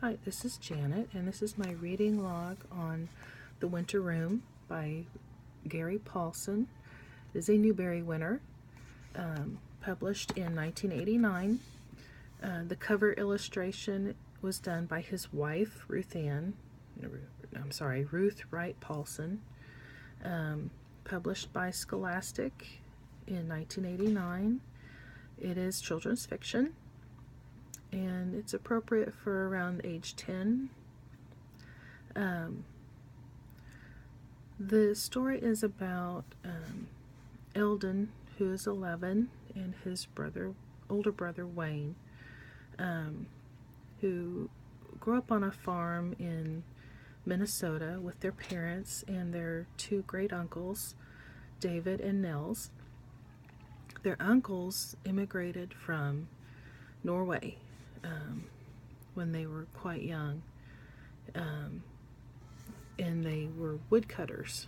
Hi, this is Janet, and this is my reading log on The Winter Room by Gary Paulsen. It is a Newbery winner, published in 1989. The cover illustration was done by his wife, Ruth Wright Paulsen, published by Scholastic in 1989. It is children's fiction, and it's appropriate for around age 10. The story is about Eldon, who is 11, and his older brother Wayne, who grew up on a farm in Minnesota with their parents and their two great uncles, David and Nels. Their uncles immigrated from Norway when they were quite young, and they were woodcutters.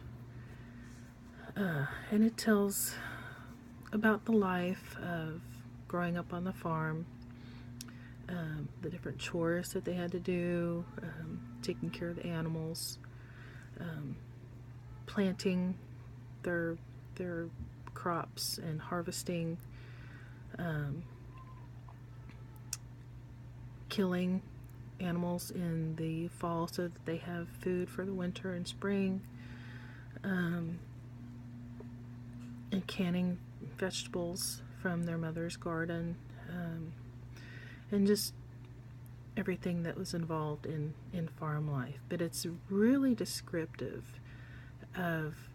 And it tells about the life of growing up on the farm, the different chores that they had to do, taking care of the animals, planting their crops and harvesting, killing animals in the fall so that they have food for the winter and spring, and canning vegetables from their mother's garden, and just everything that was involved in farm life. But it's really descriptive of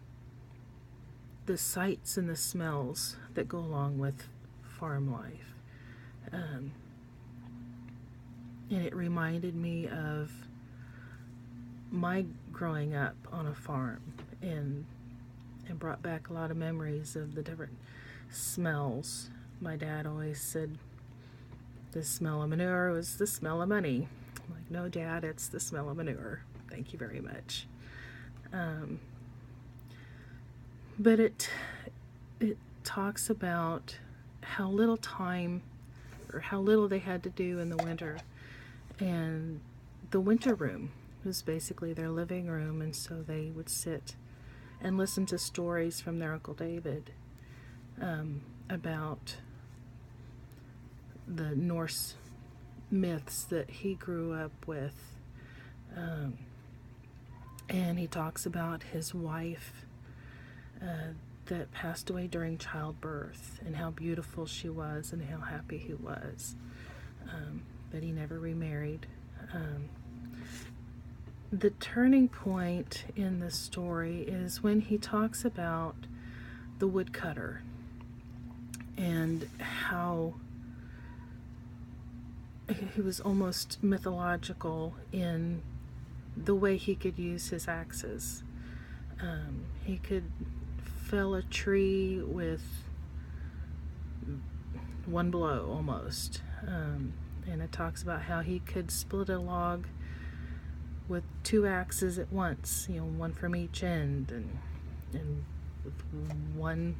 the sights and the smells that go along with farm life. And it reminded me of my growing up on a farm, and brought back a lot of memories of the different smells. My dad always said the smell of manure was the smell of money. I'm like, no, Dad, it's the smell of manure. Thank you very much. But it talks about how little time, or how little they had to do in the winter. And the winter room was basically their living room, and so they would sit and listen to stories from their Uncle David about the Norse myths that he grew up with. And he talks about his wife that passed away during childbirth, and how beautiful she was and how happy he was. But he never remarried. The turning point in the story is when he talks about the woodcutter and how he was almost mythological in the way he could use his axes. He could fell a tree with one blow almost. And it talks about how he could split a log with two axes at once, one from each end, and with one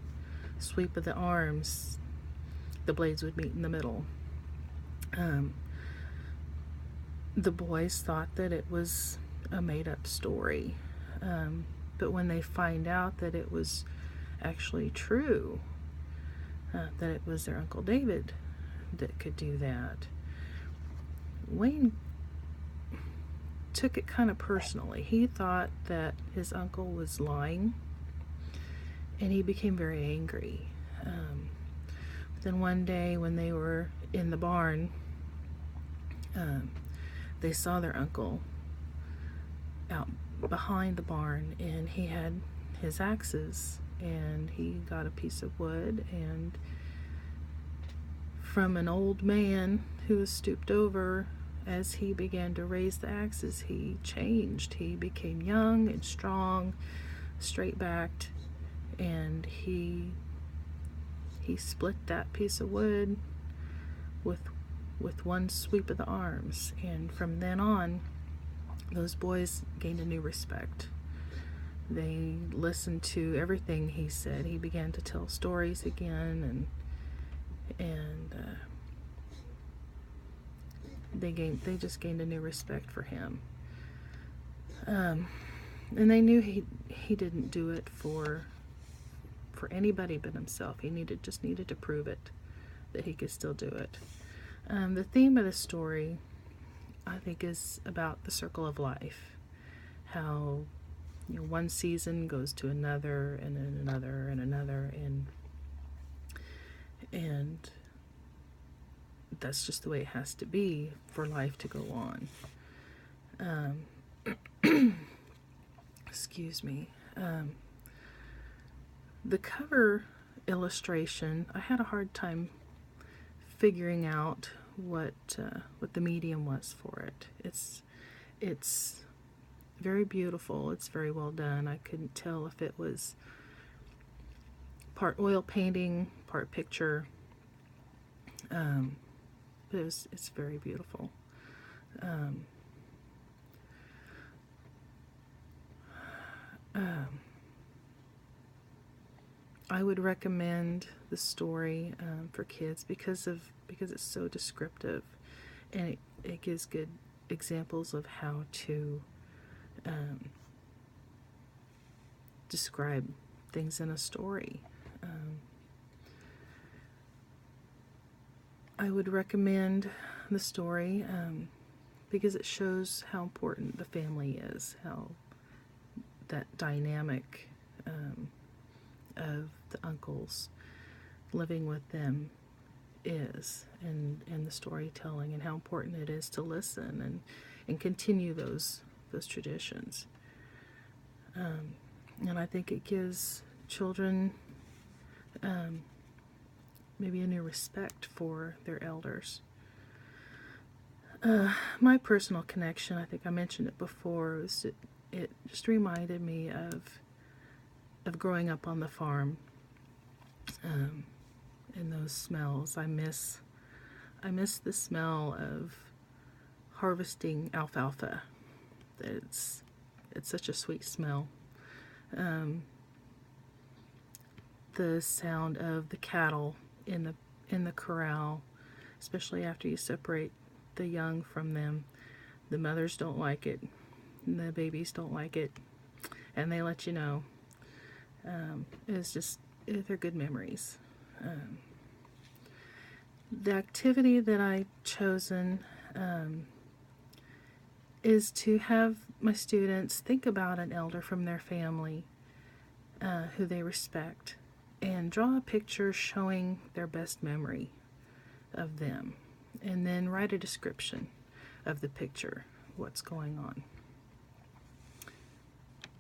sweep of the arms, the blades would meet in the middle. The boys thought that it was a made-up story, but when they find out that it was actually true, that it was their Uncle David that could do that, Wayne took it kind of personally. He thought that his uncle was lying, and he became very angry. Then one day when they were in the barn, they saw their uncle out behind the barn, and he had his axes, and he got a piece of wood, and from an old man who was stooped over, as he began to raise the axes, he changed. He became young and strong, straight-backed, and he split that piece of wood with one sweep of the arms. And from then on, those boys gained a new respect. They listened to everything he said. He began to tell stories again, and they just gained a new respect for him. And they knew he didn't do it for anybody but himself. He just needed to prove it, that he could still do it. The theme of the story, I think, is about the circle of life. How, one season goes to another, and then another, and another, and that's just the way it has to be for life to go on. Excuse me. The cover illustration, I had a hard time figuring out what the medium was for it. It's very beautiful. It's very well done. I couldn't tell if it was part oil painting, part picture. But it's very beautiful. I would recommend the story for kids because it's so descriptive, and it gives good examples of how to describe things in a story. I would recommend the story because it shows how important the family is, how that dynamic of the uncles living with them is, and the storytelling, and how important it is to listen and continue those traditions. And I think it gives children maybe a new respect for their elders. My personal connection, I think I mentioned it before, was it just reminded me of growing up on the farm, and those smells. I miss the smell of harvesting alfalfa. It's such a sweet smell. The sound of the cattle in the corral, especially after you separate the young from them. The mothers don't like it, and the babies don't like it, and they let you know. They're good memories. The activity that I've chosen is to have my students think about an elder from their family who they respect, and draw a picture showing their best memory of them, and then write a description of the picture, what's going on.